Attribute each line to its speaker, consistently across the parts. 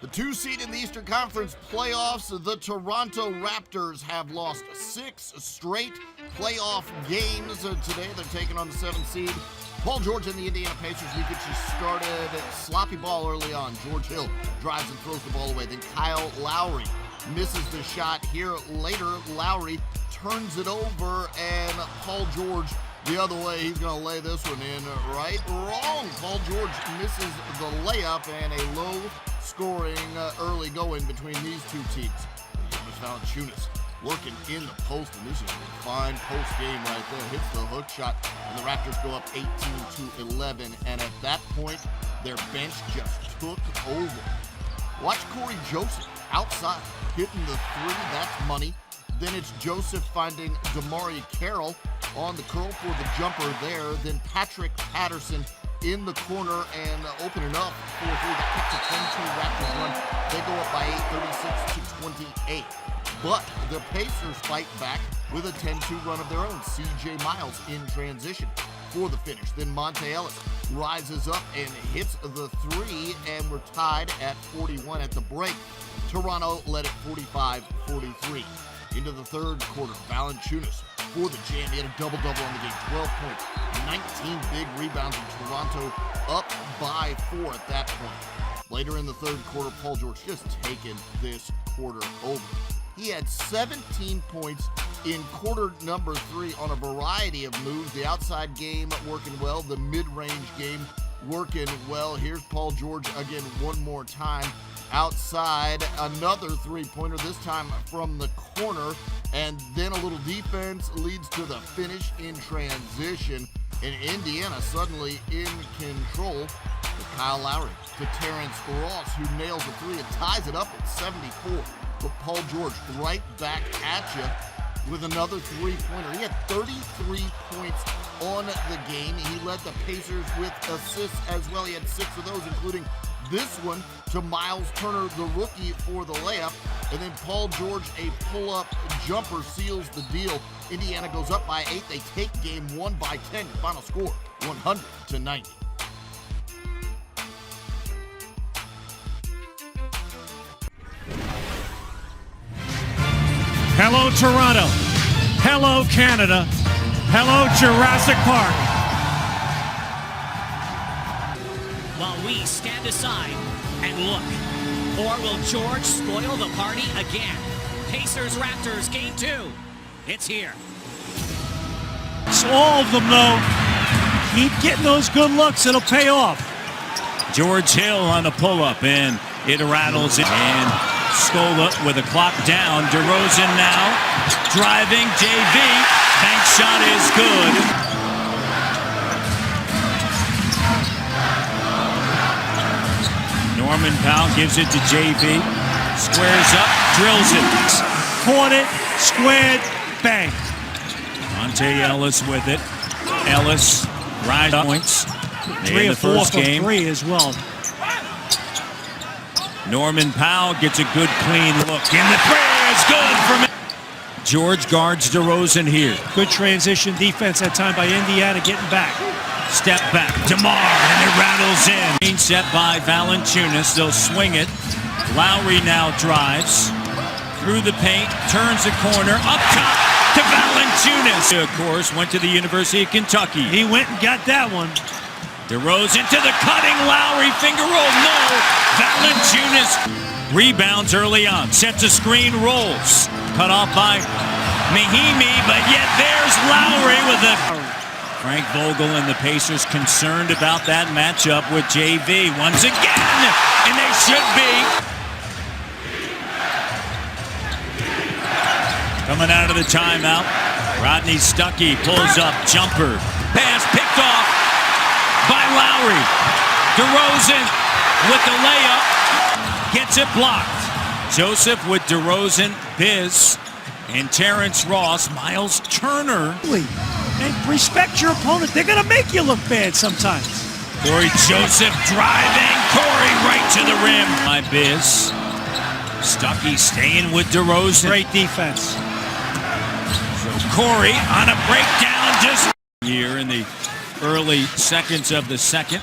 Speaker 1: The 2 seed in the Eastern Conference playoffs, the Toronto Raptors have lost 6 straight playoff games. Today they're taking on the 7 seed. Paul George and the Indiana Pacers. We get you started. Sloppy ball early on. George Hill drives and throws the ball away. Then Kyle Lowry misses the shot. Here later, Lowry turns it over, and Paul George the other way. He's going to lay this one in. Right? Wrong. Paul George misses the layup, and a low-scoring early going between these two teams. Jonas Valanciunas working in the post, and this is a fine post game right there. Hits the hook shot, and the Raptors go up 18-11. And at that point, their bench just took over. Watch Corey Joseph outside hitting the three. That's money. Then it's Joseph finding DeMarre Carroll on the curl for the jumper there. Then Patrick Patterson in the corner and opening up for three. That puts a 10-2 Raptors run. They go up by 8, 36-28. But the Pacers fight back with a 10-2 run of their own. C.J. Miles in transition for the finish. Then Monte Ellis rises up and hits the three, and we're tied at 41 at the break. Toronto led it 45-43. Into the third quarter, Valanciunas for the Jam. He had a double-double on the game, 12 points, 19 big rebounds, and Toronto up by 4 at that point. Later in the third quarter, Paul George just taking this quarter over. He had 17 points in quarter number 3 on a variety of moves. The outside game working well, the mid-range game working well. Here's Paul George again one more time. Outside, another three-pointer, this time from the corner, and then a little defense leads to the finish in transition, and Indiana suddenly in control. With Kyle Lowry to Terrence Ross, who nails the three and ties it up at 74. But Paul George right back at you with another three-pointer. He had 33 points on the game. He led the Pacers with assists as well. He had 6 of those, including this one to Miles Turner, the rookie, for the layup. And then Paul George, a pull-up jumper, seals the deal. Indiana goes up by 8. They take game 1 by 10. Final score, 100-90.
Speaker 2: Hello, Toronto. Hello, Canada. Hello, Jurassic Park.
Speaker 3: While we stand aside and look, or will George spoil the party again? Pacers Raptors game 2. It's here.
Speaker 2: It's all of them, though. Keep getting those good looks. It'll pay off.
Speaker 4: George Hill on the pull-up, and it rattles in. And Scola with a clock down. DeRozan now driving. JV. Bank shot is good. Norman Powell gives it to JV. Squares up, drills it.
Speaker 2: Caught it, squared, bang.
Speaker 4: Monte Ellis with it. Ellis, rise points.
Speaker 2: 3
Speaker 4: in
Speaker 2: or
Speaker 4: the
Speaker 2: 4
Speaker 4: first
Speaker 2: from
Speaker 4: game.
Speaker 2: 3 as well.
Speaker 4: Norman Powell gets a good clean look. And the prayer is good from it. George guards DeRozan here.
Speaker 2: Good transition defense that time by Indiana getting back.
Speaker 4: Step back, DeMar, and it rattles in. Being set by Valanciunas, they'll swing it. Lowry now drives through the paint, turns the corner, up top to Valanciunas. Of course, went to the University of Kentucky.
Speaker 2: He went and got that one.
Speaker 4: DeRozan to the cutting Lowry, finger roll, no. Valanciunas rebounds early on, sets a screen, rolls. Cut off by Mahimi, but yet there's Lowry with the... Frank Vogel and the Pacers concerned about that matchup with JV once again, and they should be. Coming out of the timeout, Rodney Stuckey pulls up, jumper, pass picked off by Lowry. DeRozan with the layup, gets it blocked. Joseph with DeRozan, Biz, and Terrence Ross, Miles Turner.
Speaker 2: And respect your opponent. They're going to make you look bad sometimes.
Speaker 4: Corey Joseph driving. Corey right to the rim. My Biz. Stuckey staying with DeRozan.
Speaker 2: Great defense.
Speaker 4: So Corey on a breakdown just here in the early seconds of the second.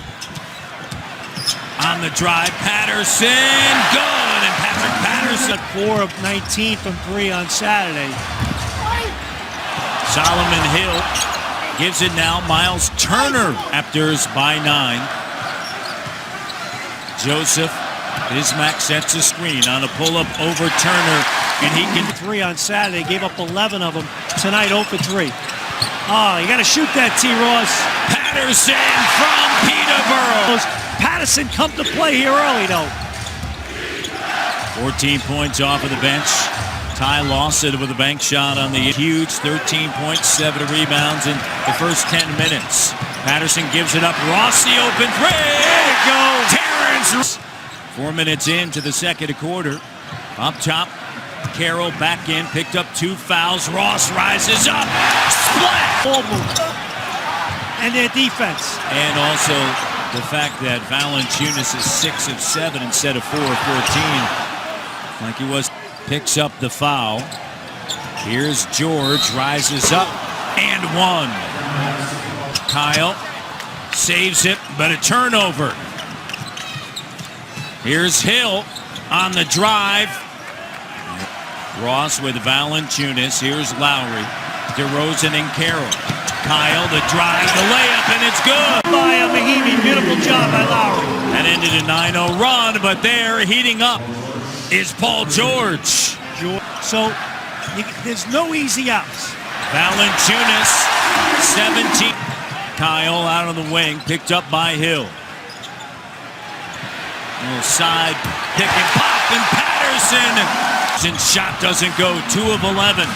Speaker 4: On the drive, Patterson, good, and Patrick Patterson.
Speaker 2: 4 of 19 from 3 on Saturday.
Speaker 4: Solomon Hill gives it now. Miles Turner, Raptors by 9. Joseph, Bismack sets a screen on a pull-up over Turner, and he can
Speaker 2: 3 on Saturday, gave up 11 of them. Tonight, 0 for 3. Oh, you got to shoot that, T. Ross.
Speaker 4: Patterson from Peterborough.
Speaker 2: Patterson come to play here early, though.
Speaker 4: 14 points off of the bench. Ty Lawson with a bank shot on the huge 13.7 rebounds in the first 10 minutes. Patterson gives it up. Ross the open three.
Speaker 2: There you go.
Speaker 4: Terrence. 4 minutes into the second quarter. Up top, Carroll back in, picked up 2 fouls. Ross rises up. Splat.
Speaker 2: Ball move. And their defense.
Speaker 4: And also the fact that Valanciunas is 6 of 7 instead of 4 of 14. Like he was. Picks up the foul. Here's George, rises up and 1. Kyle saves it, but a turnover. Here's Hill on the drive. Ross with Valanciunas. Here's Lowry, DeRozan and Carroll. Kyle, the drive, the layup, and it's good.
Speaker 2: By Mahimi, beautiful job by Lowry.
Speaker 4: That ended a 9-0 run, but they're heating up. Is Paul George.
Speaker 2: So there's no easy outs.
Speaker 4: Valanciunas, 17. Kyle out on the wing, picked up by Hill. Little side pick and pop, and Patterson. Shot doesn't go, 2 of 11.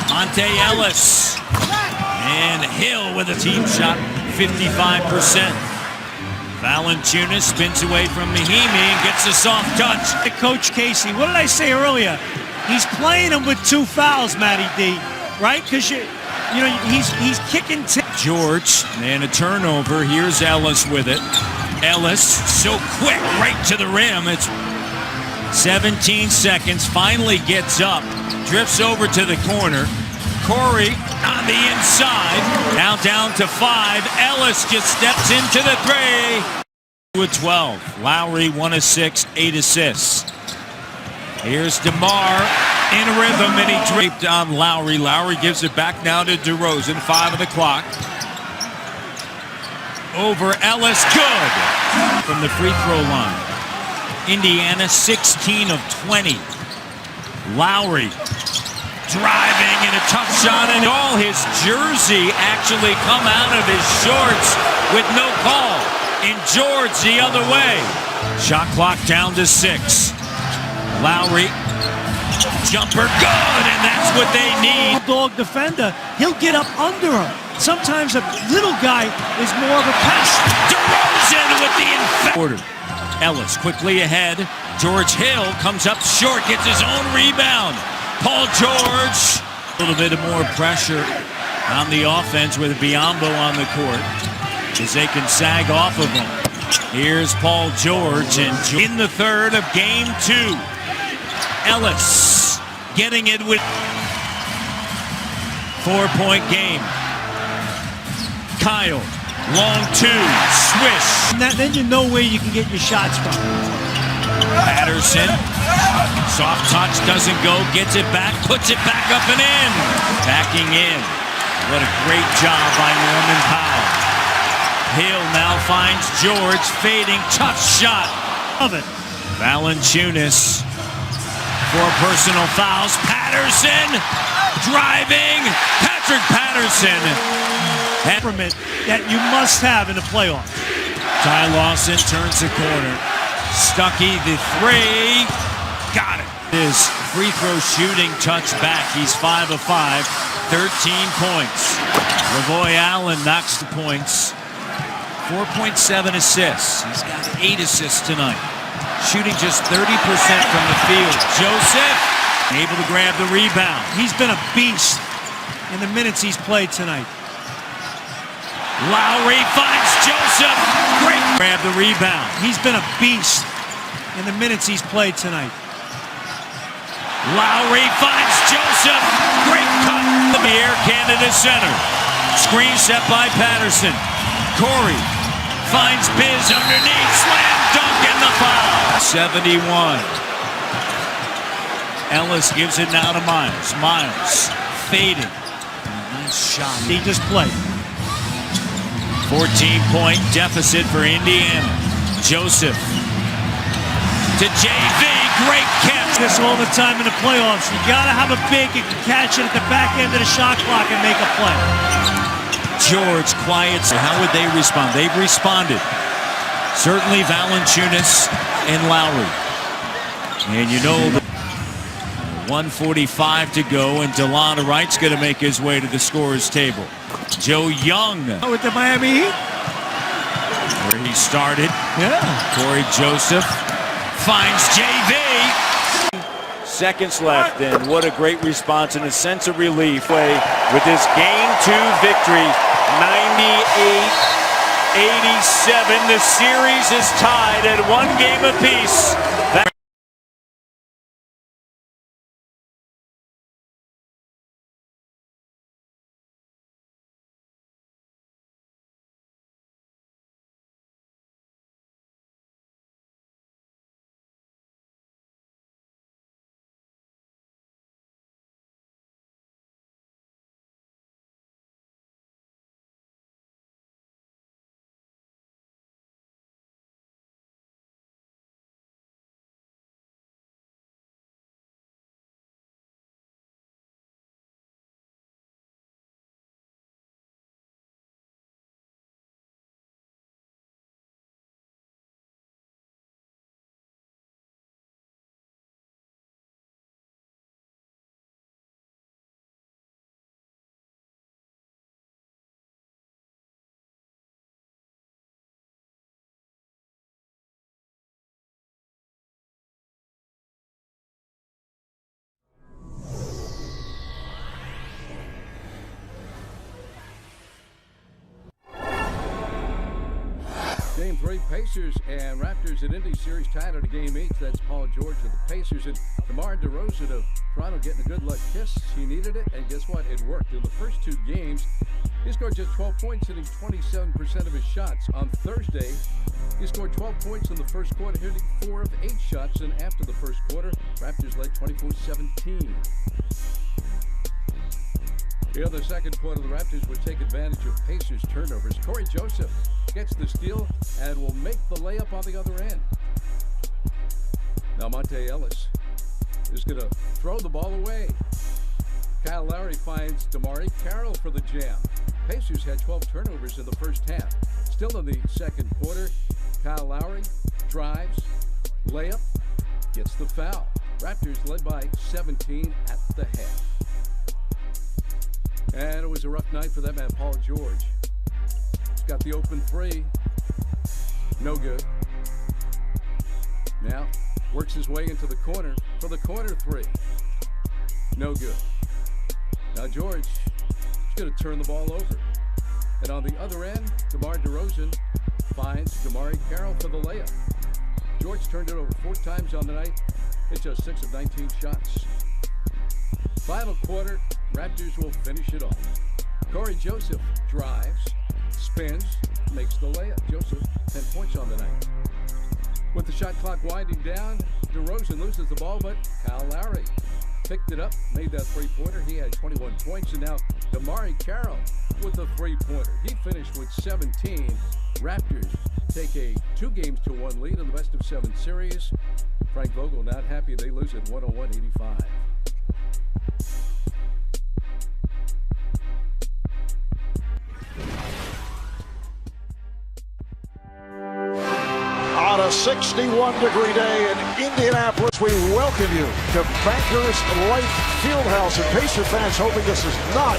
Speaker 4: Monte Ellis. And Hill with a team shot, 55%. Valanciunas spins away from Mahimi and gets a soft touch.
Speaker 2: Coach Casey, what did I say earlier? He's playing him with 2 fouls, Matty D. Right? Because you know he's kicking.
Speaker 4: George and a turnover. Here's Ellis with it. Ellis so quick right to the rim. It's 17 seconds. Finally gets up, drifts over to the corner. Corey on the inside, now down to 5. Ellis just steps into the 3. 2 of 12. Lowry 1 of 6, 8 assists. Here's DeMar in rhythm, and he draped on Lowry. Lowry gives it back now to DeRozan. 5 on the clock. Over Ellis, good from the free throw line. Indiana 16 of 20. Lowry driving and a tough shot, and all his jersey actually come out of his shorts with no call. And George the other way. Shot clock down to 6. Lowry, jumper good, and that's what they need.
Speaker 2: Dog defender, he'll get up under him. Sometimes a little guy is more of a pass.
Speaker 4: DeRozan with the order. Ellis quickly ahead. George Hill comes up short, gets his own rebound. Paul George, a little bit of more pressure on the offense with Biyombo on the court as they can sag off of him. Here's Paul George, and in the third of game 2, Ellis getting it with 4-point game. Kyle, long 2, swish.
Speaker 2: Then you know where you can get your shots from.
Speaker 4: Patterson, soft touch, doesn't go, gets it back, puts it back up and in. Backing in. What a great job by Norman Powell. Hill now finds George, fading, tough shot.
Speaker 2: Love it.
Speaker 4: Valanciunas, 4 personal fouls. Patterson, driving. Patrick Patterson.
Speaker 2: Temperament that you must have in the playoffs.
Speaker 4: Ty Lawson turns the corner. Stuckey, the 3. Got it. His free throw shooting touch back. He's 5 of 5. 13 points. Lavoy Allen knocks the points. 4.7 assists. He's got 8 assists tonight. Shooting just 30% from the field. Joseph able to grab the rebound.
Speaker 2: He's been a beast in the minutes he's played tonight.
Speaker 4: Lowry finds Joseph. Great. Grab the rebound.
Speaker 2: He's been a beast in the minutes he's played tonight.
Speaker 4: Lowry finds Joseph. Great cut. The Air Canada Center. Screen set by Patterson. Corey finds Biz underneath. Slam dunk and the foul. 71. Ellis gives it now to Miles. Miles fading. Nice shot.
Speaker 2: He just played.
Speaker 4: 14-point deficit for Indiana. Joseph to JV. Great catch.
Speaker 2: This all the time in the playoffs. You got to have a big you can catch it at the back end of the shot clock and make a play.
Speaker 4: George quiets. How would they respond? They've responded. Certainly Valanciunas and Lowry. And you know, 1:45 to go, and DeLon Wright's going to make his way to the scorer's table. Joe Young.
Speaker 2: With the Miami Heat.
Speaker 4: Where he started.
Speaker 2: Yeah.
Speaker 4: Corey Joseph finds JV.
Speaker 5: Seconds left, and what a great response and a sense of relief with this Game 2 victory. 98-87. The series is tied at 1 game apiece.
Speaker 6: Game 3, Pacers and Raptors at Indy series tied at a game each. That's Paul George of the Pacers and DeMar DeRozan of Toronto getting a good luck kiss. He needed it, and guess what? It worked. In the first 2 games, he scored just 12 points, hitting 27% of his shots. On Thursday, he scored 12 points in the first quarter, hitting 4 of 8 shots. And after the first quarter, Raptors led 24-17. In the second quarter, the Raptors would take advantage of Pacers' turnovers. Corey Joseph gets the steal and will make the layup on the other end. Now Monte Ellis is going to throw the ball away. Kyle Lowry finds Damari Carroll for the jam. Pacers had 12 turnovers in the first half. Still in the second quarter, Kyle Lowry drives, layup, gets the foul. Raptors led by 17 at the half. And it was a rough night for that man, Paul George. He's got the open 3. No good. Now, works his way into the corner for the corner 3. No good. Now George is going to turn the ball over. And on the other end, DeMar DeRozan finds Damari Carroll for the layup. George turned it over 4 times on the night. Hit just 6 of 19 shots. Final quarter, Raptors will finish it off. Corey Joseph drives, spins, makes the layup. Joseph, 10 points on the night. With the shot clock winding down, DeRozan loses the ball, but Kyle Lowry picked it up, made that 3-pointer. He had 21 points, and now Damari Carroll with the 3-pointer. He finished with 17. Raptors take a 2-1 lead in the best-of-7 series. Frank Vogel not happy. They lose at 101-85.
Speaker 7: On a 61-degree day in Indianapolis, we welcome you to Bankers Life Fieldhouse. And Pacer fans hoping this is not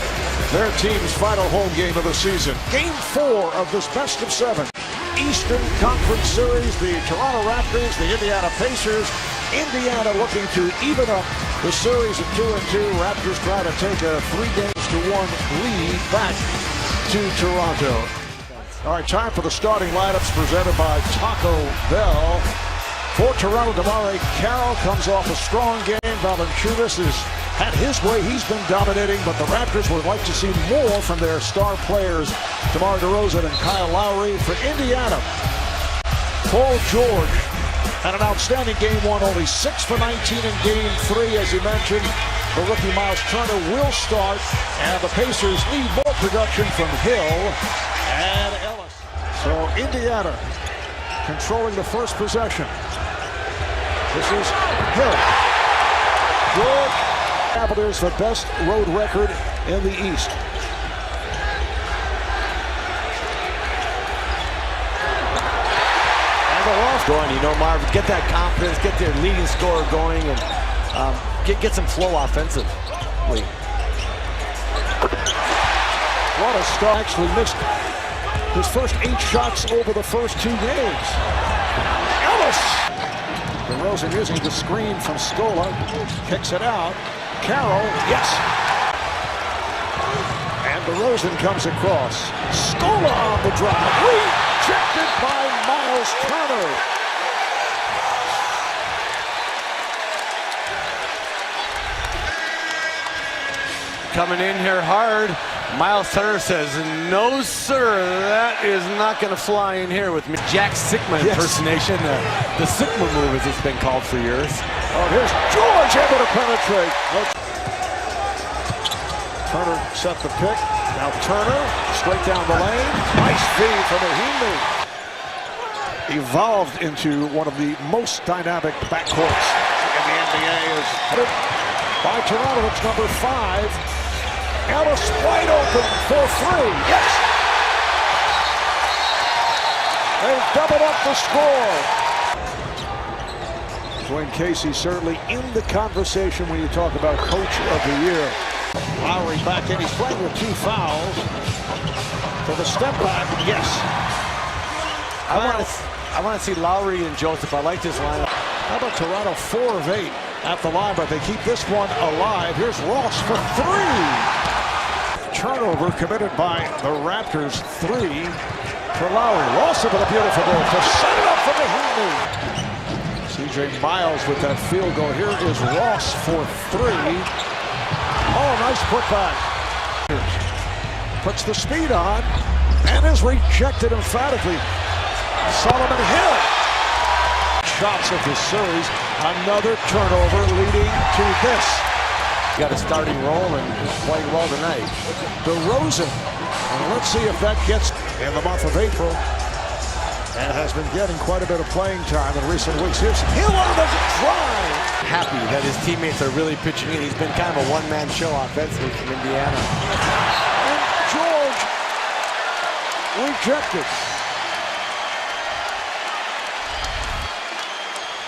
Speaker 7: their team's final home game of the season. Game 4 of this best-of-7 Eastern Conference Series. The Toronto Raptors, the Indiana Pacers. Indiana looking to even up the series at 2-2. Raptors try to take a 3-1 lead back to Toronto. All right, time for the starting lineups presented by Taco Bell. For Toronto, Damari Carroll comes off a strong game. Valanciunas is had his way. He's been dominating, but the Raptors would like to see more from their star players, DeMar DeRozan and Kyle Lowry. For Indiana, Paul George had an outstanding game one, only 6 for 19 in game 3, as you mentioned. The rookie Miles Turner will start, and the Pacers need more production from Hill and Ellis. So Indiana controlling the first possession. This is Hill. George. Cavaliers, the best road record in the East. And the loft
Speaker 8: going, you know, Marv, get that confidence, get their leading scorer going, and get some flow offensively.
Speaker 7: What a start. Actually missed his first 8 shots over the first 2 games. Ellis! DeRozan using the screen from Scola. Kicks it out. Carroll, yes. And DeRozan comes across. Scola on the drive. Rejected by Miles Turner.
Speaker 8: Coming in here hard. Miles Turner says, no, sir, that is not going to fly in here with me. Jack Sigma impersonation, the Sigma move as it's been called for years.
Speaker 7: Oh, here's George able to penetrate. Turner set the pick. Now Turner straight down the lane. Nice feed from Mahimi. Evolved into one of the most dynamic backcourts in the NBA. Is headed by Toronto. It's number 5. Ellis wide open for 3. Yes! They've doubled up the score. Dwayne Casey certainly in the conversation when you talk about Coach of the Year. Lowry back in. He's playing with 2 fouls. For the step back, yes.
Speaker 8: I want to see Lowry and Joseph. I like this lineup.
Speaker 7: How about Toronto 4 of 8 at the line, but they keep this one alive. Here's Ross for 3. Turnover committed by the Raptors. 3 for Lowry. Ross with a beautiful goal to set it up for Mahimi. C.J. Miles with that field goal. Here is Ross for 3. Oh, nice putback. Puts the speed on and is rejected emphatically. Solomon Hill. Shots of the series. Another turnover leading to this.
Speaker 8: Got a starting role and playing well tonight.
Speaker 7: DeRozan. And let's see if that gets in the month of April. And has been getting quite a bit of playing time in recent weeks. Here's Hill on the drive.
Speaker 8: Happy that his teammates are really pitching in. He's been kind of a one-man show offensively from Indiana.
Speaker 7: And George rejected.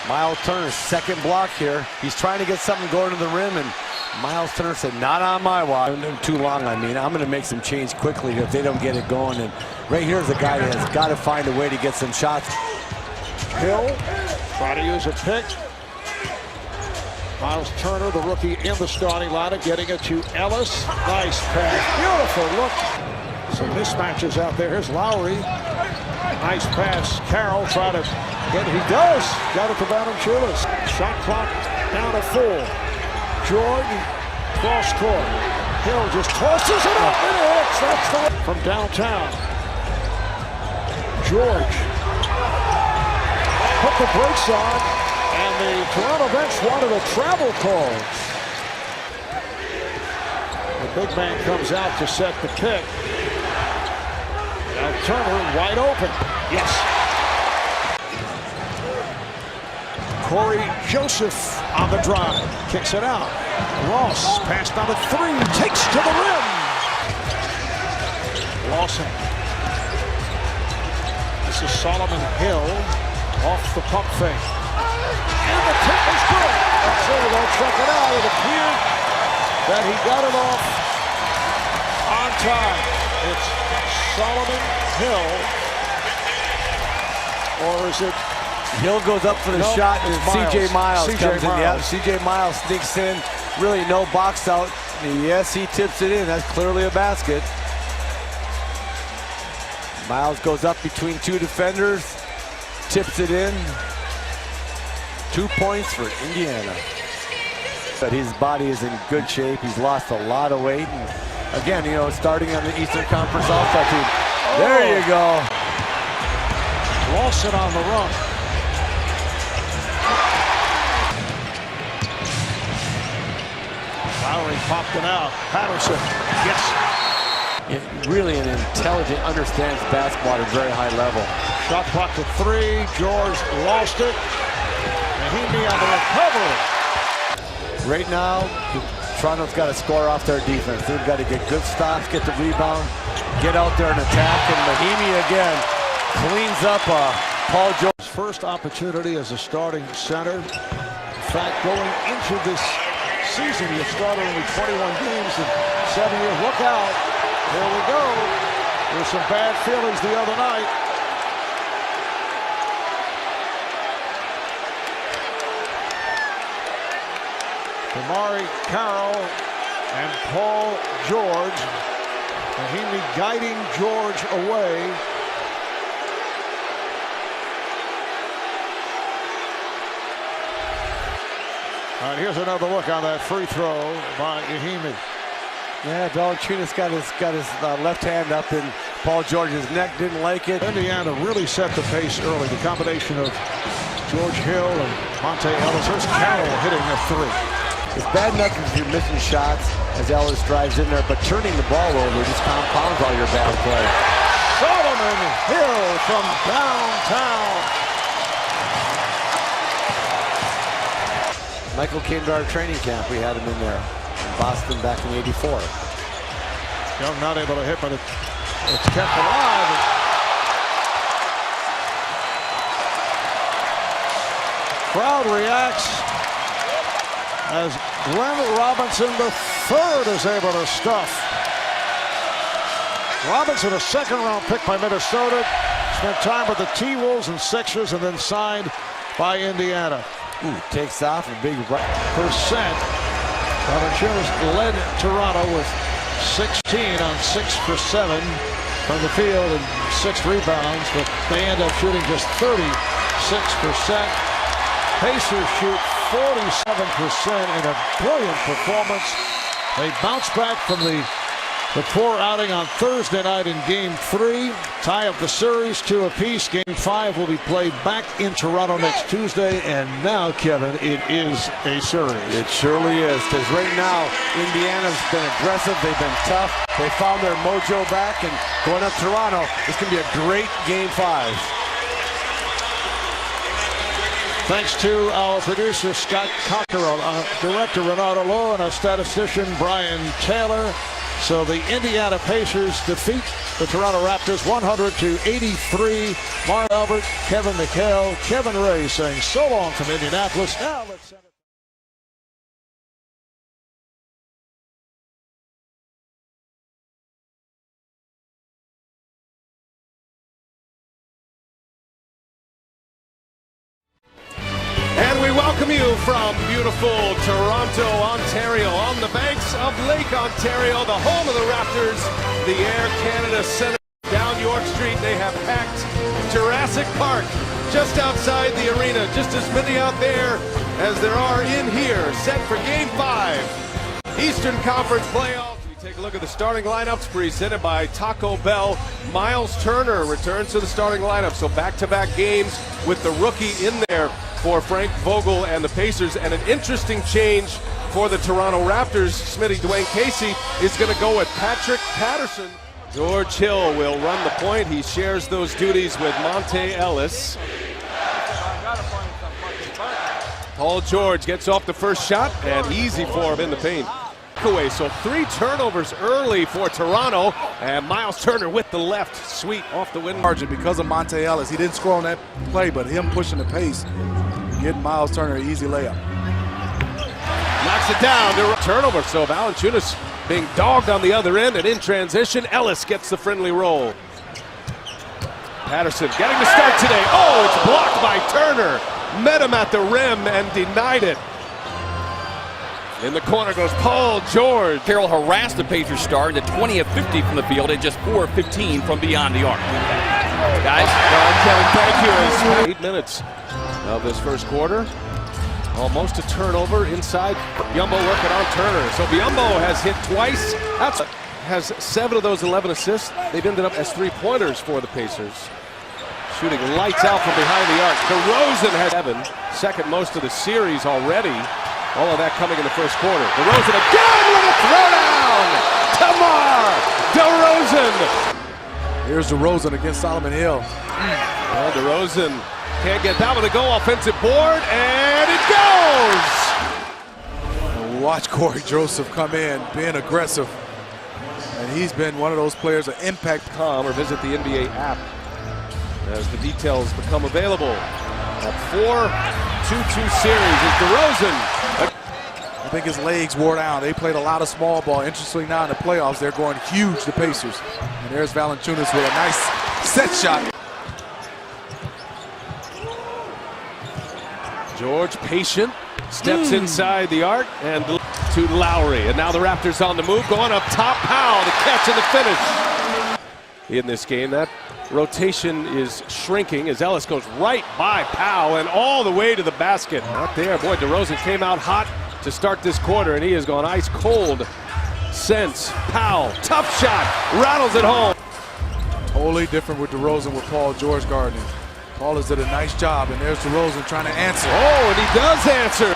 Speaker 8: Miles Turner's second block here. He's trying to get something going to the rim, and Miles Turner said, not on my watch. Too long, I mean. I'm going to make some change quickly if they don't get it going. And right here's a guy that has got to find a way to get some shots.
Speaker 7: Hill trying to use a pick. Miles Turner, the rookie in the starting lineup, getting it to Ellis. Nice pass. Beautiful look. Some mismatches out there. Here's Lowry. Nice pass. Carroll trying to get it. He does. Got it to Valanciunas. Shot clock down to 4. Jordan, cross court. Hill just tosses it up and it hits. That's the from downtown. George put the brakes on, and the Toronto bench wanted a travel call. The big man comes out to set the pick. Now Turner wide open. Yes. Corey Joseph on the drive, kicks it out. Ross, passed on a 3, takes to the rim. Lawson. This is Solomon Hill off the pump fake. And the tip is good. So they'll check it out. It appeared that he got it off on time. It's Solomon Hill. Or is it?
Speaker 8: Hill goes up for the shot, and C.J. Miles comes in. Yeah, C.J. Miles sneaks in. Really no box out. And yes, he tips it in. That's clearly a basket. Miles goes up between 2 defenders, tips it in. 2 points for Indiana. But his body is in good shape. He's lost a lot of weight. And again, you know, starting on the Eastern Conference All-Star team. There you go.
Speaker 7: Lawson on the run. Lowry popped it out. Patterson gets
Speaker 8: really an intelligent, understands basketball at a very high level.
Speaker 7: shot clock to 3. George lost it. Mahimi on the recovery.
Speaker 8: Right now, Toronto's got to score off their defense. They've got to get good stops, get the rebound, get out there and attack. And Mahimi again cleans up Paul George.
Speaker 7: First opportunity as a starting center. In fact, going into this season, you started only 21 games in 7 years. Look out. Here we go. There's some bad feelings the other night. Damari Carroll and Paul George. Mahimi guiding George away. All right, here's another look on that free throw by Mahimi.
Speaker 8: Yeah, Valanciunas got his left hand up in Paul George's neck, didn't like it.
Speaker 7: Indiana really set the pace early. The combination of George Hill and Monte Ellis. Here's Carroll hitting a 3.
Speaker 8: It's bad enough if you're missing shots as Ellis drives in there, but turning the ball over just compounds all your bad play.
Speaker 7: Solomon Hill from downtown.
Speaker 8: Michael came to our training camp. We had him in there in Boston back in '84.
Speaker 7: Young not able to hit, but it's kept alive. Crowd reacts as Glenn Robinson III is able to stuff. Robinson, a second-round pick by Minnesota, spent time with the T-Wolves and Sixers and then signed by Indiana.
Speaker 8: Takes off a big
Speaker 7: percent. Valanciunas led Toronto with 16 on 6 for 7 from the field and 6 rebounds, but they end up shooting just 36%. Pacers shoot 47% in a brilliant performance. They bounce back from the poor outing on Thursday night in Game 3. Tie up the series 2 apiece. Game 5 will be played back in Toronto next Tuesday. And now, Kevin, it is a series.
Speaker 8: It surely is, because right now, Indiana's been aggressive. They've been tough. They found their mojo back, and going up Toronto, this can be a great Game 5.
Speaker 7: Thanks to our producer, Scott Cockerell, our director, Renato Lowe, and our statistician, Brian Taylor. So the Indiana Pacers defeat the Toronto Raptors 100-83. Mark Albert, Kevin McHale, Kevin Ray saying so long from Indianapolis. Now let's send it.
Speaker 9: And we welcome you from beautiful Toronto, Ontario, on the banks of Lake Ontario, the home of the Raptors, the Air Canada Centre. Down York Street, they have packed Jurassic Park just outside the arena. Just as many out there as there are in here, set for Game 5. Eastern Conference playoffs. We take a look at the starting lineups presented by Taco Bell. Miles Turner returns to the starting lineup, so back-to-back games with the rookie in there for Frank Vogel and the Pacers, and an interesting change for the Toronto Raptors. Smitty, Dwayne Casey is going to go with Patrick Patterson. George Hill will run the point. He shares those duties with Monte Ellis. Paul George gets off the first shot, and easy for him in the paint. Away, so 3 turnovers early for Toronto, and Miles Turner with the left, sweet off the window.
Speaker 10: Margin because of Monte Ellis. He didn't score on that play, but him pushing the pace, getting Miles Turner an easy layup.
Speaker 9: Knocks it down. Turnover, so Valanciunas being dogged on the other end, and in transition, Ellis gets the friendly roll. Patterson getting the start today. Oh, it's blocked by Turner. Met him at the rim and denied it. In the corner goes Paul George.
Speaker 11: Carroll harassed the Pacers star into 20 of 50 from the field and just 4 of 15 from beyond the arc. Guys.
Speaker 9: Kevin, thank you. 8 minutes of this first quarter. Almost a turnover inside. Biombo working on Turner. So Biombo has hit twice. Has 7 of those 11 assists. They've ended up as 3-pointers for the Pacers. Shooting lights out from behind the arc. DeRozan has 7, second most of the series already. All of that coming in the first quarter. DeRozan again with a throwdown. Tamar DeRozan.
Speaker 10: Here's DeRozan against Solomon Hill.
Speaker 9: Well, DeRozan can't get that one to go. Offensive board, and it goes.
Speaker 10: Watch Corey Joseph come in, being aggressive. And he's been one of those players of impact.
Speaker 9: Or visit the NBA app as the details become available. That 4-2-2 series is DeRozan.
Speaker 10: I think his legs wore down. They played a lot of small ball. Interestingly, now in the playoffs, they're going huge, the Pacers. And there's Valanciunas with a nice set shot.
Speaker 9: George, patient, steps inside the arc and to Lowry. And now the Raptors on the move, going up top. Powell, the catch and the finish. In this game, that rotation is shrinking as Ellis goes right by Powell and all the way to the basket. Not there. Boy, DeRozan came out hot to start this quarter, and he has gone ice cold since. Powell, tough shot, rattles it home.
Speaker 10: Totally different with DeRozan with Paul George guarding. Paul has did a nice job, and there's DeRozan trying to answer.
Speaker 9: Oh, and he does answer.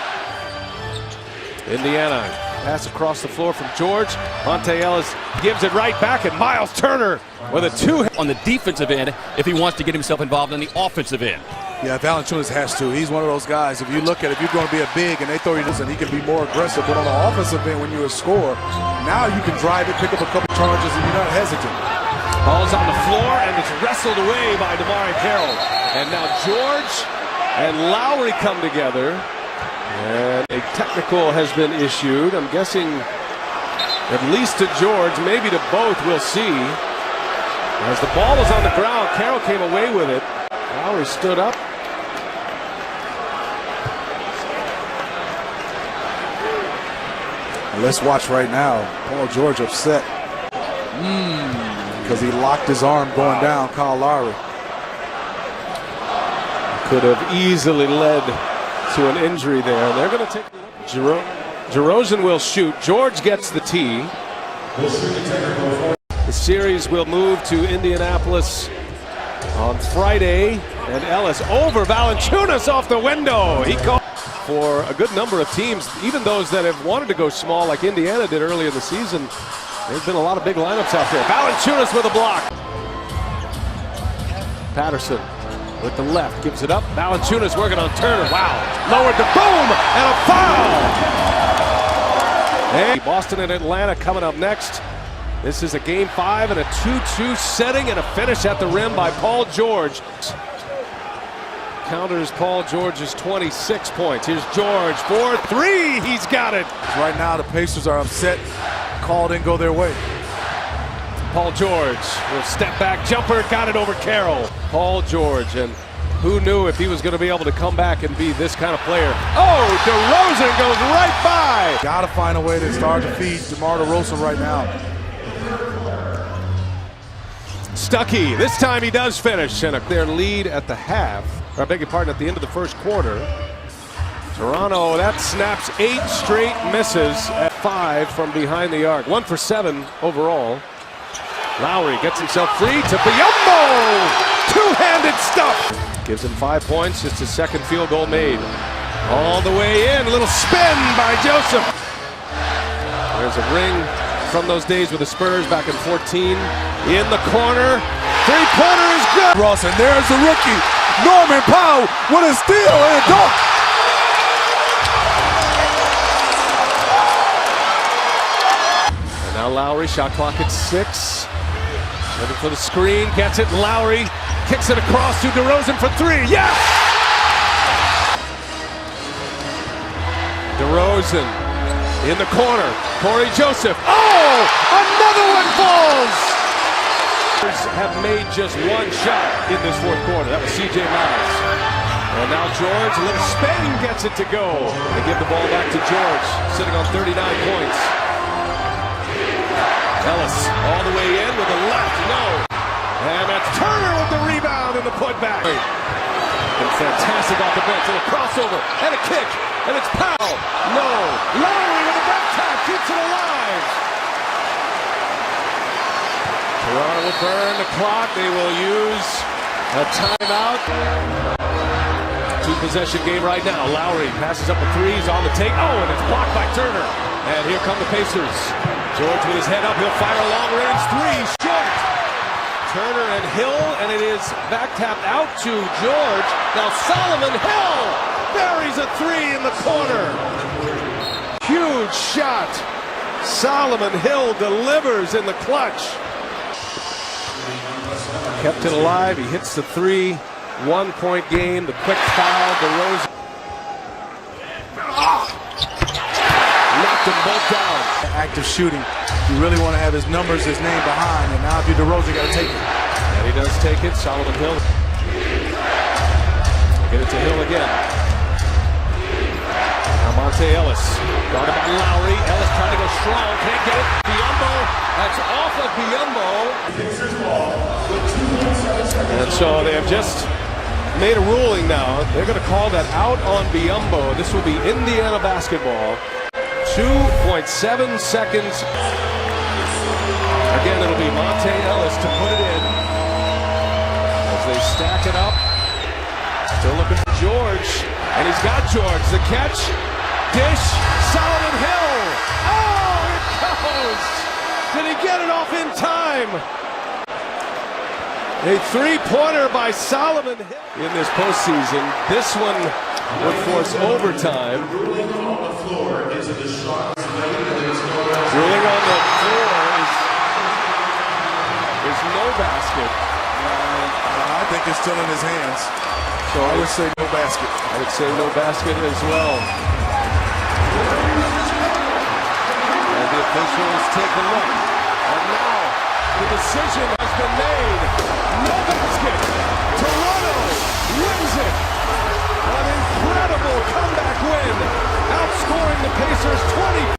Speaker 9: Indiana, pass across the floor from George. Monte Ellis gives it right back, and Miles Turner with a 2
Speaker 11: on the defensive end if he wants to get himself involved on the offensive end.
Speaker 10: Yeah, Valanciunas has to. He's one of those guys. If you look at it, if you're going to be a big and they throw you this, and he can be more aggressive. But on the offensive end, when you're a scorer, now you can drive it, pick up a couple charges, and you're not hesitant.
Speaker 9: Ball's on the floor, and it's wrestled away by DeMar Carroll. And now George and Lowry come together. And a technical has been issued. I'm guessing at least to George, maybe to both. We'll see. As the ball was on the ground, Carroll came away with it. Lowry stood up.
Speaker 10: And let's watch right now. Paul George upset. Because he locked his arm going down, Kyle Lowry.
Speaker 9: Could have easily led to an injury there. They're going to take DeRozan will shoot. George gets the tee. The series will move to Indianapolis on Friday. And Ellis over Valanciunas off the window. He called for a good number of teams, even those that have wanted to go small like Indiana did early in the season. There's been a lot of big lineups out there. Valanciunas with a block. Patterson with the left, gives it up. Valanciunas working on Turner. Wow. Lowered the boom and a foul. And Boston and Atlanta coming up next. This is a game 5 and a 2-2 setting and a finish at the rim by Paul George. Counters Paul George's 26 points. Here's George for 3. He's got it.
Speaker 10: Right now the Pacers are upset. Call didn't go their way.
Speaker 9: Paul George will step back jumper, got it over Carroll. Paul George, and who knew if he was going to be able to come back and be this kind of player. Oh, DeRozan goes right by.
Speaker 10: Got to find a way to start to feed DeMar DeRozan right now.
Speaker 9: Stuckey, this time he does finish, and their lead at the half, or I beg your pardon, at the end of the first quarter. Toronto, that snaps 8 straight misses at 5 from behind the arc. 1 for 7 overall. Lowry gets himself free to Biombo! Two-handed stuff! Gives him 5 points, just his second field goal made. All the way in, a little spin by Joseph. There's a ring from those days with the Spurs back in 14. In the corner, three-pointer is good!
Speaker 10: Ross, and there's the rookie, Norman Powell, with a steal and a dunk.
Speaker 9: And now Lowry, shot clock at 6. Looking for the screen, gets it, Lowry kicks it across to DeRozan for 3, yes! DeRozan in the corner, Corey Joseph, oh! Another one falls! Have made just 1 shot in this fourth quarter, that was C.J. Miles. And now George, a little spin, gets it to go. They give the ball back to George, sitting on 39 points. Ellis all the way in with the left, no. And that's Turner with the rebound and the putback. And fantastic off the bench, and a crossover and a kick. and it's Powell. No. Lowry with a back tap keeps it alive. Toronto will burn the clock. They will use a timeout. Two-possession game right now. Lowry passes up a three. He's on the take. Oh, and it's blocked by Turner. And here come the Pacers. George with his head up. He'll fire a long-range three. Short. Turner and Hill, and it is back tapped out to George. Now Solomon Hill buries a three in the corner. Huge shot. Solomon Hill delivers in the clutch. Kept it alive. He hits the three. 1 point game. The quick foul. DeRozan knocked them both down.
Speaker 10: Active shooting. You really want to have his numbers, his name behind, and now if you're DeRozan, you got to take it.
Speaker 9: And he does take it. Solomon Hill. Get it to Hill again. Now Monte Ellis. Guarded by Lowry. Ellis trying to go strong. Can't get it. Biyombo. That's off of Biyombo. And so they have just made a ruling now. They're going to call that out on Biyombo. This will be Indiana basketball. 2.7 seconds. Again, it'll be Monte Ellis to put it in. As they stack it up. Still looking for George. And he's got George. The catch. Dish. Solomon Hill. Oh, it goes. Did he get it off in time? A three-pointer by Solomon Hill in this postseason. This one would force overtime. Ruling on the floor is no basket.
Speaker 10: I think it's still in his hands. So I would say no basket.
Speaker 9: I would say no basket as well. And the officials take a look. And now the decision has been made. No basket. Toronto wins it. An incredible comeback win. Outscoring the Pacers 25-9.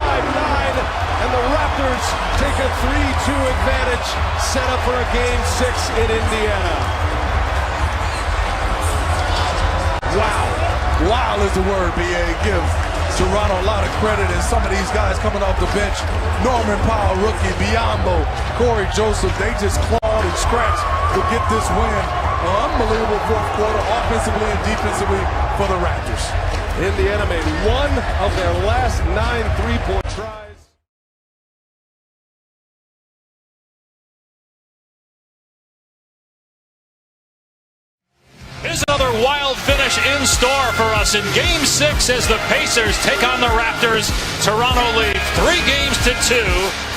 Speaker 9: And the Raptors take a 3-2 advantage. Set up for a Game 6 in Indiana.
Speaker 10: Wow. Wow is the word, BA. Give Toronto a lot of credit, and some of these guys coming off the bench, Norman Powell, rookie, Biyombo, Corey Joseph, they just clawed and scratched to get this win. An unbelievable fourth quarter, offensively and defensively for the Raptors.
Speaker 9: Indiana made one of their last 9 3-point tries.
Speaker 4: Here's another wild finish in store for us in Game 6 as the Pacers take on the Raptors. Toronto leads 3-2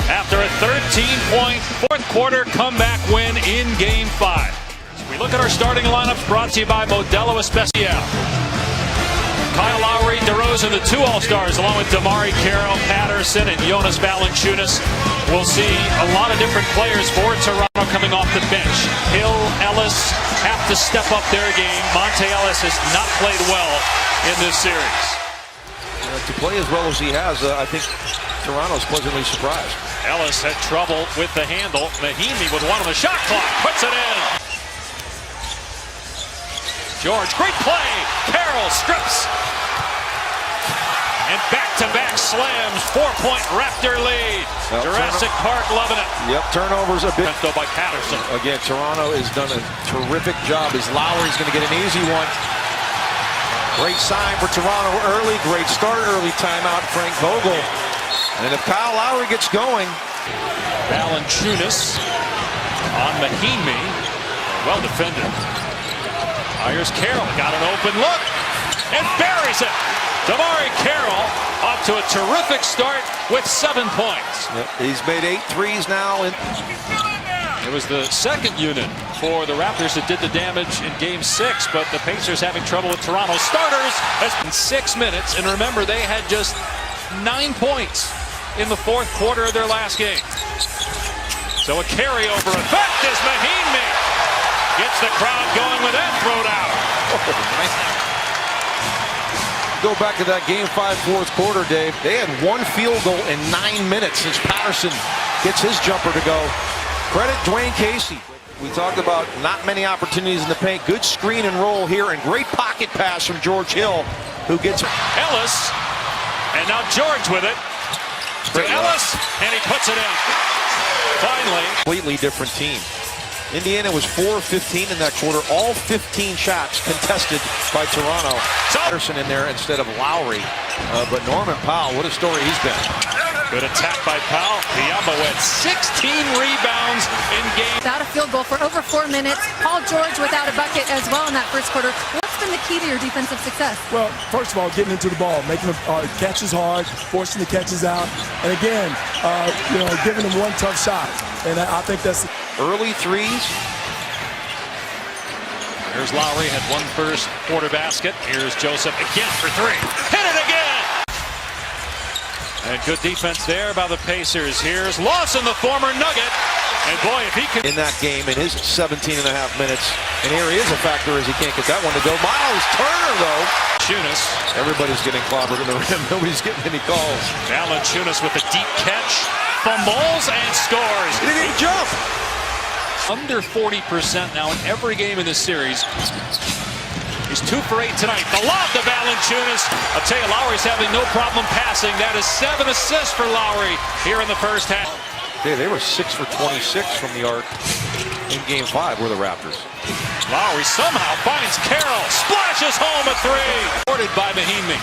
Speaker 4: after a 13-point fourth quarter comeback win in Game 5. As we look at our starting lineups brought to you by Modelo Especial. Kyle Lowry, DeRozan, the two All-Stars, along with Damari Carroll, Patterson, and Jonas Valanciunas. We'll see a lot of different players for Toronto coming off the bench. Hill, Ellis have to step up their game. Monte Ellis has not played well in this series.
Speaker 12: To play as well as he has, I think Toronto's pleasantly surprised.
Speaker 4: Ellis had trouble with the handle. Mahimi with one on the shot clock, puts it in. George, great play. Carroll strips. And back-to-back slams. 4-point Raptor lead.
Speaker 12: Well,
Speaker 4: Jurassic Park loving it.
Speaker 12: Yep, turnovers a bit.
Speaker 4: Though by Patterson.
Speaker 12: Again, Toronto has done a terrific job as Lowry's going to get an easy one. Great sign for Toronto early. Great start, early timeout, Frank Vogel. And if Kyle Lowry gets going.
Speaker 4: Valanciunas on Mahimi. Well defended. Here's Carroll, got an open look, and buries it. Damari Carroll off to a terrific start with 7 points.
Speaker 12: Yep, he's made 8 threes now.
Speaker 4: It was the second unit for the Raptors that did the damage in Game 6, but the Pacers having trouble with Toronto starters has been 6 minutes, and remember, they had just 9 points in the fourth quarter of their last game. So a carryover effect is Mahimi. Gets the crowd going with that thrown out.
Speaker 12: Go back to that Game 5 fourth quarter, Dave. They had 1 field goal in 9 minutes since Patterson gets his jumper to go. Credit Dwayne Casey. We talked about not many opportunities in the paint. Good screen and roll here, and great pocket pass from George Hill. who gets
Speaker 4: Ellis, and now George with it. To Ellis, and he puts it in. Finally.
Speaker 12: Completely different team. Indiana was 4-15 in that quarter. All 15 shots contested by Toronto. Patterson in there instead of Lowry. But Norman Powell, what a story he's been.
Speaker 4: Good attack by Powell. Biyombo had 16 rebounds in game.
Speaker 13: Without a field goal for over 4 minutes. Paul George without a bucket as well in that first quarter. What's been the key to your defensive success?
Speaker 14: Well, first of all, getting into the ball, making the catches hard, forcing the catches out, and again, giving them one tough shot. And I think that's
Speaker 12: early threes.
Speaker 4: Here's Lowry, had one first quarter basket. Here's Joseph again for three. Hit it again! And good defense there by the Pacers. Here's Lawson, the former Nugget. And boy, if he can...
Speaker 12: In that game, in his 17 and a half minutes. And here he is a factor as he can't get that one to go. Miles Turner, though.
Speaker 4: Chunas.
Speaker 12: Everybody's getting clobbered in the rim. Nobody's getting any calls.
Speaker 4: Valanciunas with the deep catch. Fumbles and scores.
Speaker 12: He didn't jump.
Speaker 4: Under 40% now in every game in this series. He's 2 for 8 tonight. The lob to Valanciunas. I'll tell you, Lowry's having no problem passing. That is 7 assists for Lowry here in the first half.
Speaker 12: Yeah, they were 6 for 26 from the arc in Game 5 were the Raptors.
Speaker 4: Lowry somehow finds Carroll. Splashes home a three. Supported by Mahimi.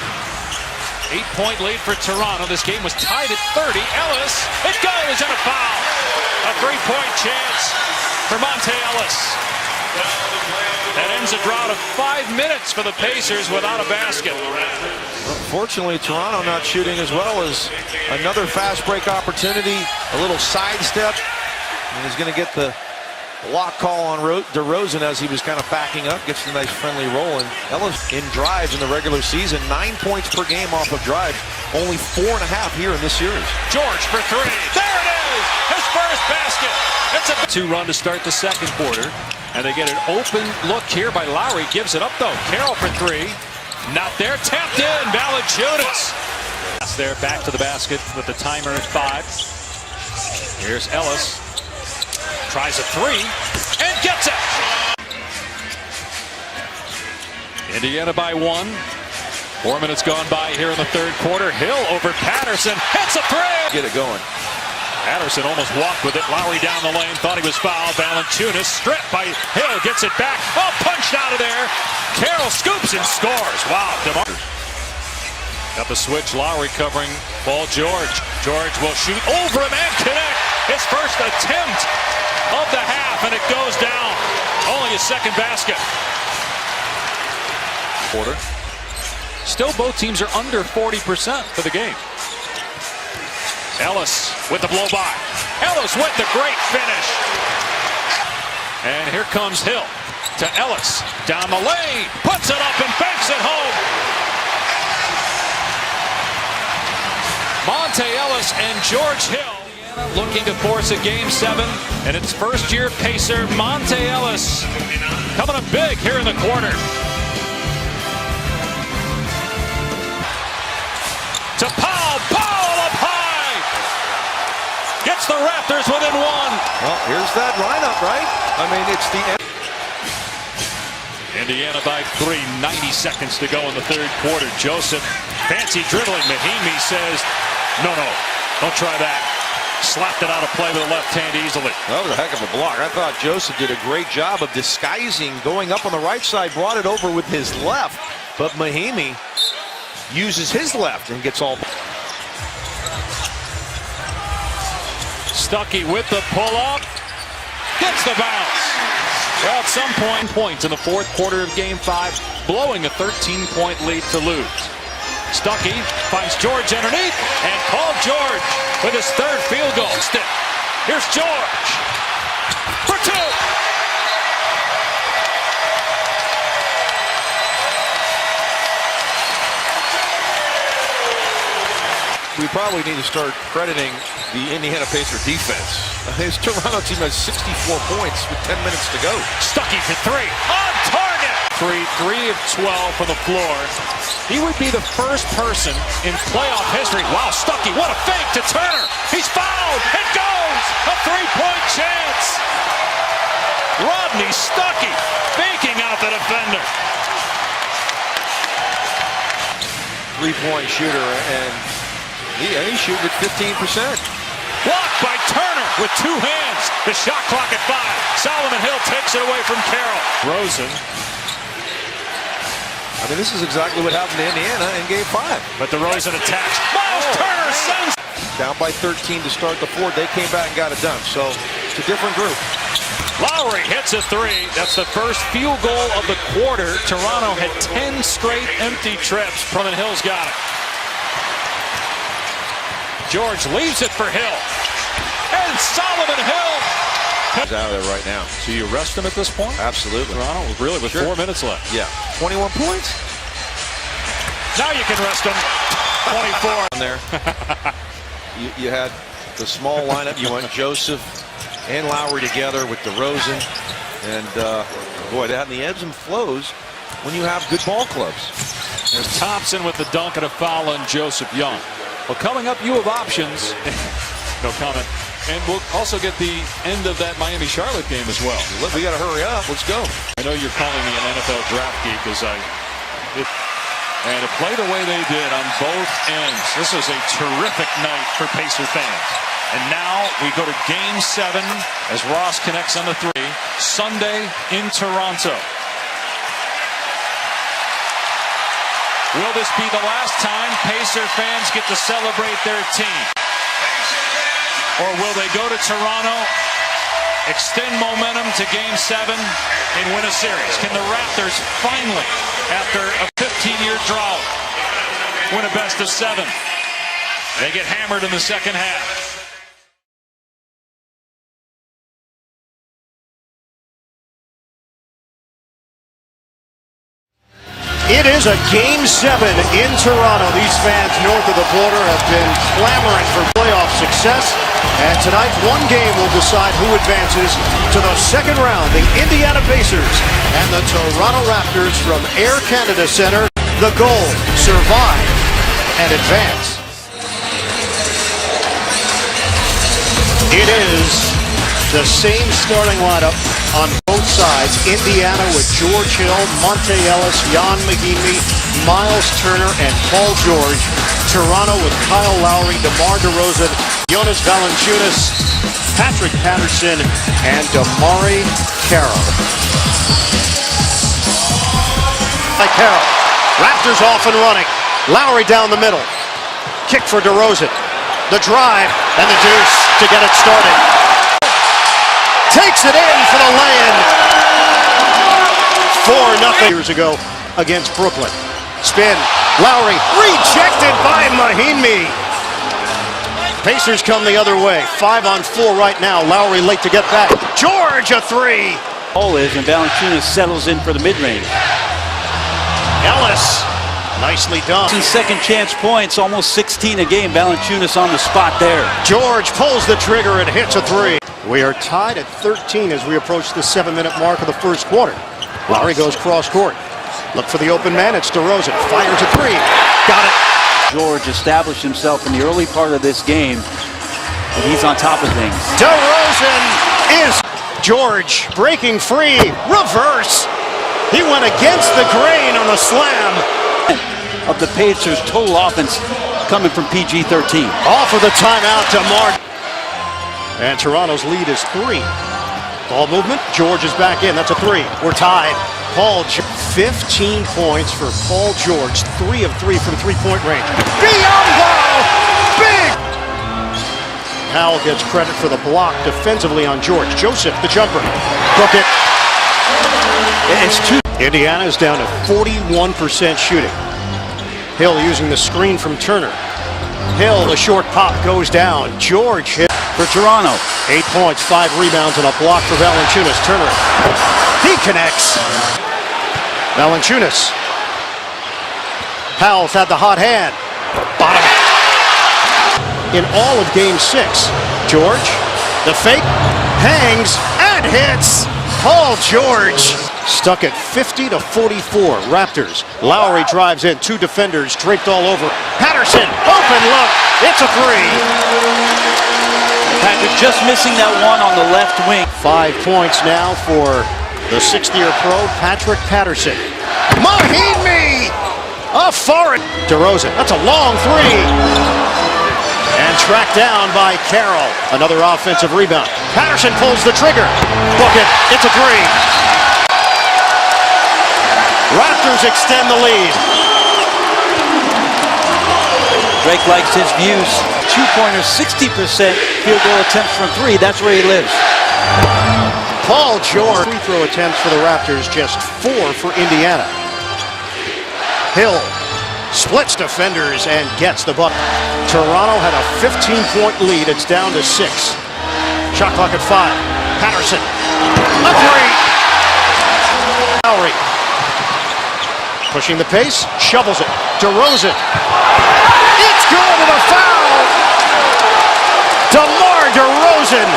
Speaker 4: 8-point lead for Toronto. This game was tied at 30. Ellis, it goes, and a foul. A 3-point chance for Monte Ellis. That ends a drought of 5 minutes for the Pacers without a basket.
Speaker 12: Unfortunately, Toronto not shooting as well as another fast break opportunity. A little sidestep. And he's going to get the block call on DeRozan as he was kind of backing up. Gets a nice friendly roll. And Ellis in drives in the regular season. 9 points per game off of drives. Only 4.5 here in this series.
Speaker 4: George for three. There it is! His first basket. It's a 2-run to start the second quarter. And they get an open look here by Lowry. Gives it up, though. Carroll for three. Not there. Tapped in. Valanciunas. There, back to the basket with the timer at 5. Here's Ellis. Tries a three. And gets it. Indiana by 1. 4 minutes gone by here in the third quarter. Hill over Patterson. Hits a three.
Speaker 12: Get it going.
Speaker 4: Patterson almost walked with it. Lowry down the lane. Thought he was fouled. Valanciunas stripped by Hill. Gets it back. Oh, punched out of there. Carroll scoops and scores. Wow. Got the switch. Lowry covering Paul George. George will shoot over him and connect. His first attempt of the half, and it goes down. Only his second basket. Quarter. Still, both teams are under 40% for the game. Ellis with the blow-by. Ellis with the great finish. And here comes Hill to Ellis. Down the lane. Puts it up and banks it home. Monte Ellis and George Hill looking to force a Game 7. And it's first-year Pacer Monte Ellis coming up big here in the quarter. To Powell. Powell up high. Gets the Raptors within 1.
Speaker 12: Well, here's that lineup, right? I mean, it's the end.
Speaker 4: Indiana by 3. 90 seconds to go in the third quarter. Joseph, fancy dribbling. Mahimi says, no, don't try that. Slapped it out of play with the left hand easily.
Speaker 12: That was a heck of a block. I thought Joseph did a great job of disguising, going up on the right side, brought it over with his left. But Mahimi uses his left and gets all.
Speaker 4: Stuckey with the pull-up. Gets the bounce. Well, at some points in the fourth quarter of Game 5, blowing a 13-point lead to lose. Stuckey finds George underneath, and Paul George with his third field goal. Here's George for 2.
Speaker 12: We probably need to start crediting the Indiana Pacers defense. His Toronto team has 64 points with 10 minutes to go.
Speaker 4: Stuckey for 3. On target. 3 of 12 from the floor. He would be the first person in playoff history. Wow, Stuckey, what a fake to Turner. He's fouled. It goes. A 3-point chance. Rodney Stuckey faking out the defender.
Speaker 12: three-point shooter, and he's shooting at 15%.
Speaker 4: Blocked by Turner with two hands. The shot clock at 5. Solomon Hill takes it away from Carroll. Rosen.
Speaker 12: I mean, this is exactly what happened to Indiana in Game 5.
Speaker 4: But DeRozan attacks. Miles Turner sends.
Speaker 12: Down by 13 to start the fourth. They came back and got it done. So it's a different group.
Speaker 4: Lowry hits a 3. That's the first field goal of the quarter. Toronto had 10 straight empty trips. Brumman Hill's got it. George leaves it for Hill. And Solomon Hill.
Speaker 12: He's out of there right now.
Speaker 4: So you rest him at this point?
Speaker 12: Absolutely.
Speaker 4: Toronto, really, with 4 minutes left.
Speaker 12: Yeah. 21 points.
Speaker 4: Now you can rest him. 24.
Speaker 12: On there. you had the small lineup. You went Joseph and Lowry together with DeRozan. And, boy, that and the ebbs and flows when you have good ball clubs.
Speaker 4: There's Thompson with the dunk and a foul on Joseph Young. Well, coming up, you have options. No comment. And we'll also get the end of that Miami-Charlotte game as well.
Speaker 12: We got to hurry up. Let's go.
Speaker 4: I know you're calling me an NFL draft geek and to play the way they did on both ends, this was a terrific night for Pacer fans. And now we go to Game 7 as Ross connects on the 3. Sunday in Toronto. Will this be the last time Pacer fans get to celebrate their team? Or will they go to Toronto, extend momentum to Game 7, and win a series? Can the Raptors finally, after a 15-year drought, win a best of 7? They get hammered in the second half.
Speaker 7: It is a Game 7 in Toronto. These fans north of the border have been clamoring for playoff success. And tonight, one game will decide who advances to the second round. The Indiana Pacers and the Toronto Raptors from Air Canada Centre. The goal, survive and advance. It is the same starting lineup on both sides. Indiana with George Hill, Monte Ellis, Jan Mahimi, Miles Turner, and Paul George. Toronto with Kyle Lowry, DeMar DeRozan, Jonas Valanciunas, Patrick Patterson, and Damari Carroll. By Carroll. Raptors off and running. Lowry down the middle. Kick for DeRozan. The drive and the deuce to get it started. Takes it in for the lay-in. 4-0 years ago against Brooklyn. Spin. Lowry rejected by Mahimi. Pacers come the other way. 5-on-4 right now. Lowry late to get back. George a 3.
Speaker 15: Ball is, and Valanciunas settles in for the mid-range.
Speaker 7: Ellis, nicely done.
Speaker 15: Second chance points, almost 16 a game. Valanciunas on the spot there.
Speaker 7: George pulls the trigger and hits a 3. We are tied at 13 as we approach the 7-minute mark of the first quarter. Lowry goes cross-court. Look for the open man. It's DeRozan. Fires a 3. Got it.
Speaker 15: George established himself in the early part of this game, and he's on top of things.
Speaker 7: DeRozan is George breaking free. Reverse. He went against the grain on the slam.
Speaker 15: Of the Pacers' total offense coming from PG-13.
Speaker 7: Off of the timeout, DeMar. And Toronto's lead is 3. Ball movement. George is back in. That's a 3. We're tied. Paul, 15 points for Paul George. 3 of 3 from three-point range. Biombo! Big! Powell gets credit for the block defensively on George. Joseph, the jumper. Book it. It's 2. Indiana is down to 41% shooting. Hill using the screen from Turner. Hill, the short pop goes down. George hit
Speaker 15: for Toronto.
Speaker 7: 8 points, 5 rebounds, and a block for Valanciunas. Turner. He connects. Valanciunas. Powell's had the hot hand. Bottom. In all of Game 6, George, the fake, hangs, and hits. Paul George. Stuck at 50-44. Raptors. Lowry drives in. 2 defenders draped all over. Patterson. Open look. It's a 3.
Speaker 15: Patrick just missing that one on the left wing.
Speaker 7: 5 points now for the 6th-year pro, Patrick Patterson. Mahimi!
Speaker 16: Foreign. DeRozan, that's a long three. And tracked down by Carroll. Another offensive rebound. Patterson pulls the trigger. Book it. It's a three. Raptors extend the lead.
Speaker 15: Drake likes his views. Two-pointer, 60% field goal attempts from three. That's where he lives.
Speaker 16: Paul George. Free throw attempts for the Raptors, just 4 for Indiana. Hill splits defenders and gets the bucket. Toronto had a 15-point lead. It's down to 6. Shot clock at 5. Patterson. A three. Lowry. Pushing the pace. Shovels it. DeRozan. It's good and a foul. DeMar DeRozan.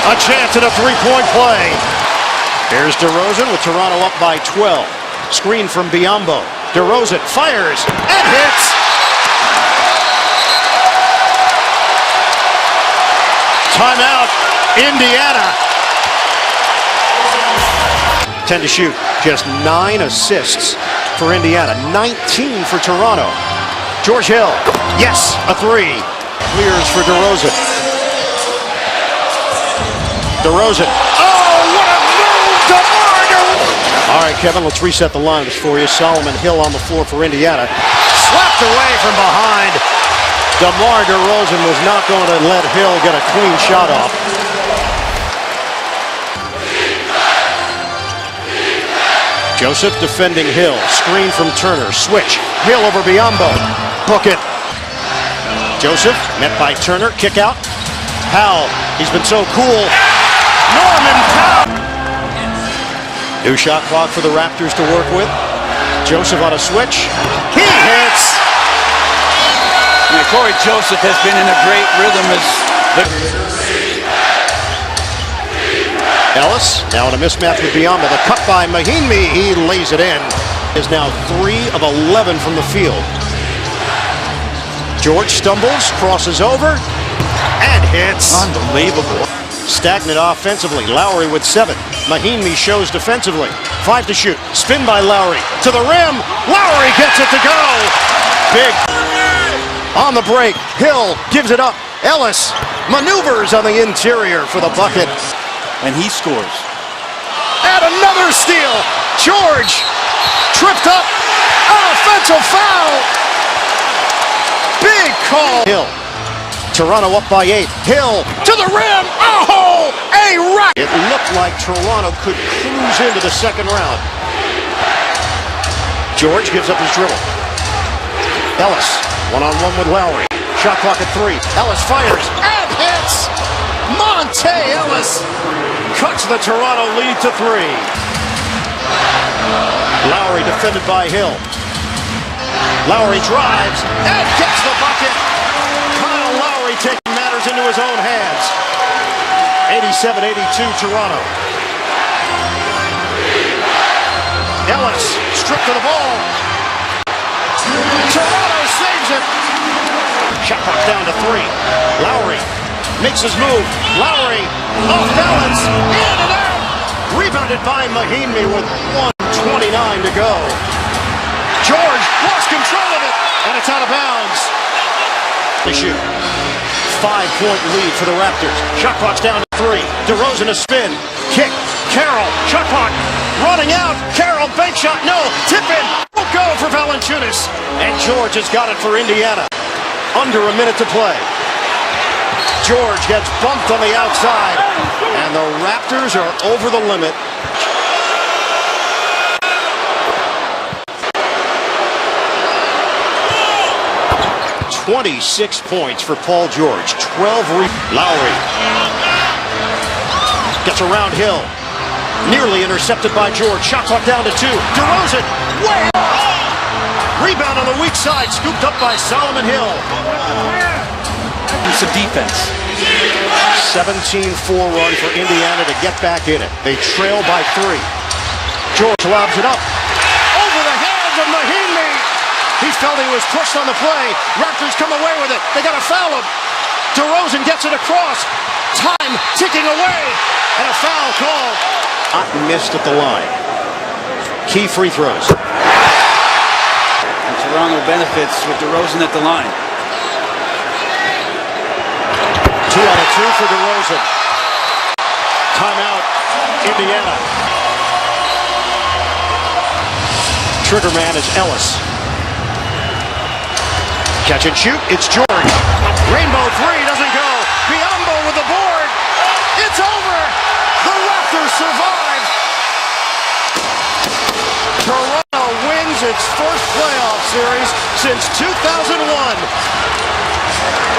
Speaker 16: A chance at a three-point play. Here's DeRozan with Toronto up by 12. Screen from Biyombo. DeRozan fires and hits. Timeout, Indiana. 10 to shoot. Just 9 assists for Indiana. 19 for Toronto. George Hill. Yes, a three. Clears for DeRozan. DeRozan. Oh, what a move! DeMar DeRozan. All right, Kevin, let's reset the lines for you. Solomon Hill on the floor for Indiana. Slapped away from behind. DeMar DeRozan was not going to let Hill get a clean shot off. Joseph defending Hill. Screen from Turner. Switch. Hill over Biyombo. Book it. Joseph met by Turner. Kick out. Powell. He's been so cool. Norman Powell. New shot clock for the Raptors to work with. Joseph on a switch. He hits.
Speaker 15: Yeah, Corey Joseph has been in a great rhythm as
Speaker 16: Ellis now in a mismatch with Biyombo. The cut by Mahinmi. He lays it in. Is now 3 of 11 from the field. George stumbles, crosses over, and hits.
Speaker 15: Unbelievable.
Speaker 16: Stagnant offensively. Lowry with 7. Mahinmi shows defensively. 5 to shoot. Spin by Lowry. To the rim. Lowry gets it to go. Big. On the break. Hill gives it up. Ellis maneuvers on the interior for the bucket.
Speaker 15: And he scores.
Speaker 16: And another steal. George tripped up. Offensive foul. Big call. Hill. Toronto up by 8. Hill to the rim. Oh, a rock. It looked like Toronto could cruise into the second round. George gives up his dribble. Ellis one-on-one with Lowry. Shot clock at 3. Ellis fires and hits. Monte Ellis cuts the Toronto lead to 3. Lowry defended by Hill. Lowry drives and gets the bucket. Kyle Lowry taking matters into his own hands. 87-82 Toronto. Ellis stripped to the ball. Toronto saves it. Shot clock down to 3. Lowry makes his move. Lowry off balance. In and out. Rebounded by Mahinmi with 1:29 to go. George lost control of it, and it's out of bounds. To shoot. 5-point lead for the Raptors. Shot clock's down to 3. DeRozan a spin. Kick. Carroll. Shot clock running out. Carroll bank shot. No. Tip in. Won't go for Valanciunas. And George has got it for Indiana. Under a minute to play. George gets bumped on the outside. And the Raptors are over the limit. 26 points for Paul George. 12 Lowry gets around Hill. Nearly intercepted by George. Shot clock down to 2. DeRozan way off. Rebound on the weak side. Scooped up by Solomon Hill.
Speaker 15: Some defense.
Speaker 16: 17-4 run for Indiana to get back in it. They trail by 3. George lobs it up. Over the hands of Mahinmi. He felt he was pushed on the play. Raptors come away with it. They got to foul him. DeRozan gets it across. Time ticking away. And a foul call. Not missed at the line. Key free throws.
Speaker 15: Toronto benefits with DeRozan at the line.
Speaker 16: 2 out of 2 for DeRozan. Timeout, Indiana. Trigger man is Ellis. Catch and shoot, it's George. Rainbow three doesn't go. Biombo with the board. It's over. The Raptors survive. Toronto wins its first playoff series since 2001.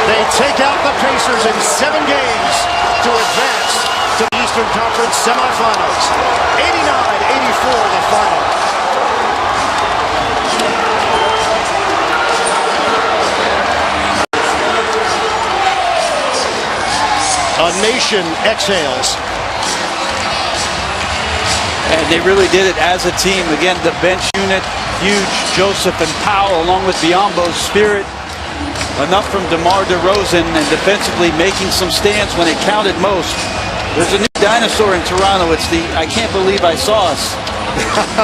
Speaker 16: They take out the Pacers in 7 games to advance to the Eastern Conference semifinals. 89-84 the final. A nation exhales.
Speaker 15: And they really did it as a team. Again, the bench unit, huge. Joseph and Powell, along with Biombo's spirit. Enough from DeMar DeRozan, and defensively making some stands when it counted most. There's a new dinosaur in Toronto. It's the I can't believe I saw us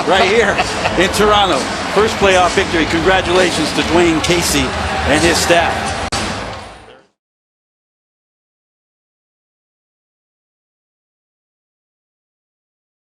Speaker 15: right here in Toronto. First playoff victory. Congratulations to Dwayne Casey and his staff.